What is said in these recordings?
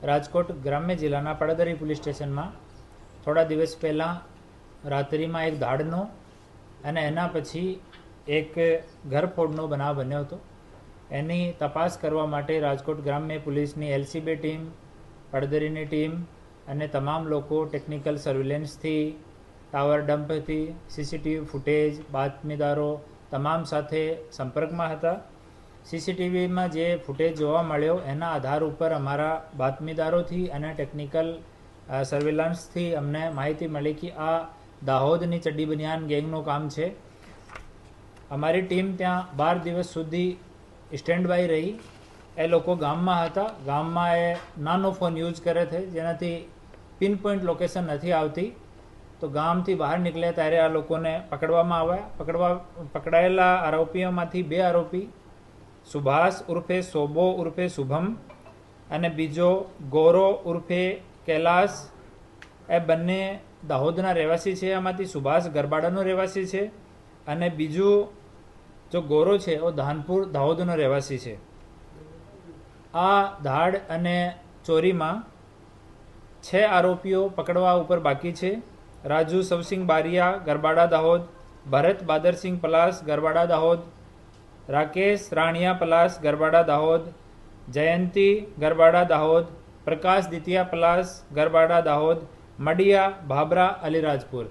રાજકોટ ગ્રામ્ય જિલ્લાના પડદરી પોલીસ સ્ટેશનમાં થોડા દિવસ પહેલાં રાત્રિમાં એક દાડનો અને એના પછી એક ઘરફોડનો બનાવ બન્યો હતો. એની તપાસ કરવા માટે રાજકોટ ગ્રામ્ય પોલીસની એલસીબી ટીમ, પડદરીની ટીમ અને તમામ લોકો ટેકનિકલ સર્વેલન્સથી, ટાવર ડમ્પથી, સીસીટીવી ફૂટેજ, બાતમીદારો તમામ સાથે સંપર્કમાં હતા. સીસીટીવીમાં જે ફૂટેજ જોવા મળ્યો એના આધાર ઉપર અમારા બાતમીદારોથી અને ટેકનિકલ સર્વેલન્સથી અમને માહિતી મળી કે આ દાહોદની ચડ્ડી બનિયાન ગેંગનું કામ છે. અમારી ટીમ ત્યાં 12 દિવસ સુધી સ્ટેન્ડ બાય રહી. એ લોકો ગામમાં હતા. ગામમાં એ નાનો ફોન યુઝ કરે છે જેનાથી પિન પોઈન્ટ લોકેશન નથી આવતી. તો ગામથી બહાર નીકળ્યા ત્યારે આ લોકોને પકડવામાં આવ્યા. પકડાયેલા આરોપીઓમાંથી 2 આરોપી સુભાષ ઉર્ફે સોબો ઉર્ફે શુભમ અને બીજો ગૌરવ ઉર્ફે કૈલાશ, એ બંને દાહોદના રહેવાસી છે. આમાંથી સુભાષ ગરબાડાનો રહેવાસી છે અને બીજું જો ગૌરવ છે એ ધાનપુર દાહોદનો રહેવાસી છે. આ ધાડ અને ચોરીમાં 6 આરોપીઓ પકડવા ઉપર બાકી છે. રાજુ સવસિંગ બારિયા, ગરબાડા દાહોદ; ભરત બાદરસિંહ પલાસ, ગરબાડા દાહોદ; રાકેશ રાણિયા પલાસ, ગરબાડા દાહોદ; જયંતી ગરબાડા દાહોદ; પ્રકાશ દિતિયા પલાસ, ગરબાડા દાહોદ; મડિયા ભાબરા અલીરાજપુર.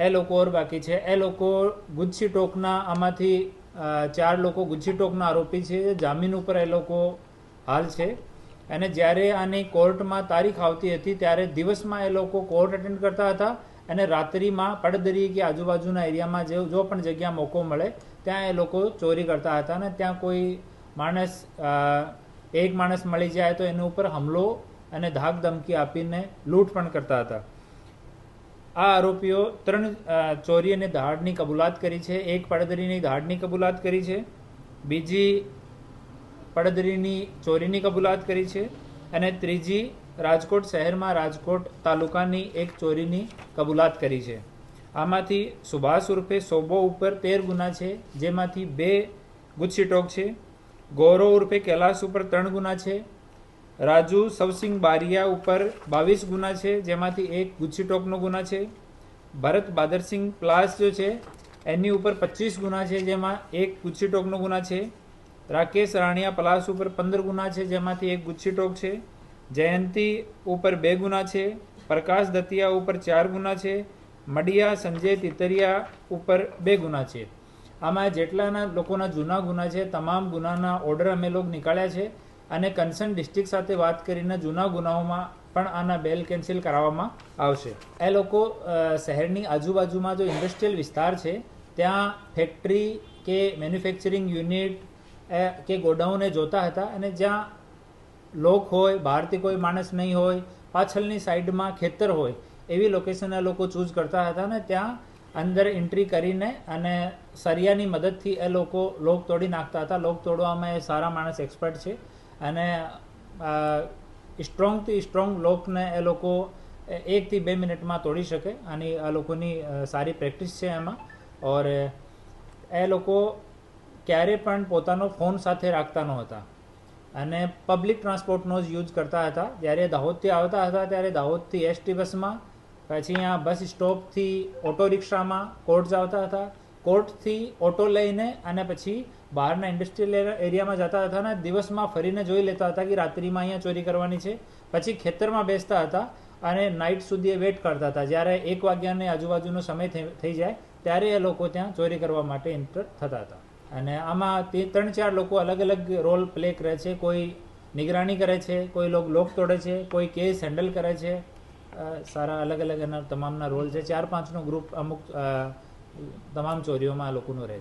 એ લોકો ઓર બાકી છે. એ લોકો ગુજસી ટોકના, આમાંથી 4 લોકો ગુજસી ટોકના આરોપી છે. જામીન ઉપર એ લોકો હાલ છે. અને જ્યારે આની કોર્ટમાં તારીખ આવતી હતી ત્યારે દિવસમાં એ લોકો કોર્ટ અટેન્ડ કરતા હતા અને રાત્રિમાં પડદરી કે આજુબાજુના એરિયામાં જો પણ જગ્યા મોકો મળે ત્યાં એ લોકો ચોરી કરતા હતા. અને ત્યાં કોઈ એક માણસ મળી જાય તો એની ઉપર હુમલો અને ધાક ધમકી આપીને લૂંટ પણ કરતા હતા. આ આરોપીઓ 3 ચોરી અને દાડની કબૂલાત કરી છે. એક પડદરીની દાડની કબૂલાત કરી છે, બીજી પડદરીની ચોરીની કબૂલાત કરી છે અને ત્રીજી રાજકોટ શહેરમાં રાજકોટ તાલુકાની એક ચોરીની કબૂલાત કરી છે. આમાંથી સુભાષ ઉર્ફે સોબો ઉપર 13 ગુના છે, જેમાંથી 2 ગુજસી ટોક છે. ગૌરવ ઉર્ફે કૈલાશ ઉપર 3 ગુના છે. રાજુ સવસિંગ બારિયા ઉપર 22 ગુના છે, જેમાંથી 1 ગુજસી ટોકનો ગુના છે. ભરત બાદરસિંહ પલાસ જો છે એની ઉપર 25 ગુના છે, જેમાં 1 ગુજસી ટોકનો ગુના છે. રાકેશ રાણિયા પલાસ ઉપર 15 ગુના છે, જેમાંથી 1 ગુજસી ટોક છે. જયંતી ઉપર 2 ગુના છે. પ્રકાશ દતિયા ઉપર 4 ગુના છે. મડિયા સંજય તિતરિયા ઉપર 2 ગુના છે. આમાં જેટલાના લોકોના જૂના ગુના છે તમામ ગુનાના ઓર્ડર અમે લોકો નીકાળ્યા છે અને કન્સર્ન ડિસ્ટ્રિક્ટ સાથે વાત કરીને જૂના ગુનાઓમાં પણ આના બેલ કેન્સલ કરાવવામાં આવશે. એ લોકો શહેરની આજુબાજુમાં જો ઇન્ડસ્ટ્રીયલ વિસ્તાર છે ત્યાં ફેક્ટરી કે મેન્યુફેક્ચરિંગ યુનિટ કે ગોડાઉને જોતા હતા અને જ્યાં લોક હોય, બહારથી કોઈ માણસ નહીં હોય, પાછળની સાઈડમાં ખેતર હોય એવી લોકેશન એ લોકો ચૂઝ કરતા હતા અને ત્યાં અંદર એન્ટ્રી કરીને અને સરિયાની મદદથી એ લોકો લોક તોડી નાખતા હતા. લોક તોડવામાં એ સારા માણસ એક્સપર્ટ છે અને સ્ટ્રોંગથી સ્ટ્રોંગ લોકને એ લોકો 1 થી 2 મિનિટમાં તોડી શકે. અને આ લોકોની સારી પ્રેક્ટિસ છે એમાં. ઓર એ લોકો ક્યારે પણ પોતાનો ફોન સાથે રાખતા નહોતા અને પબ્લિક ટ્રાન્સપોર્ટનો જ યુઝ કરતા હતા. જ્યારે દાહોદથી આવતા હતા ત્યારે દાહોદથી એસટી બસમાં, પછી અહીંયા બસ સ્ટોપથી ઓટો રિક્ષામાં કોર્ટ આવતા હતા. કોર્ટથી ઓટો લઈને અને પછી બહારના ઇન્ડસ્ટ્રીયલ એરિયામાં જતા હતા અને દિવસમાં ફરીને જોઈ લેતા હતા કે રાત્રિમાં અહીંયા ચોરી કરવાની છે. પછી ખેતરમાં બેસતા હતા અને નાઇટ સુધી એ વેટ કરતા હતા. જ્યારે 1 વાગ્યાને આજુબાજુનો સમય થઈ જાય ત્યારે એ લોકો ત્યાં ચોરી કરવા માટે એન્ટર થતા હતા. અને આમાં 3-4 લોકો અલગ અલગ રોલ પ્લે કરે છે. કોઈ નિગરાની કરે છે, કોઈ લોક તોડે છે, કોઈ કેસ હેન્ડલ કરે છે. સારા અલગ અલગ એના તમામના રોલ છે. 4-5નો ગ્રુપ અમુક તમામ ચોરીઓમાં આ લોકોનો રહે છે.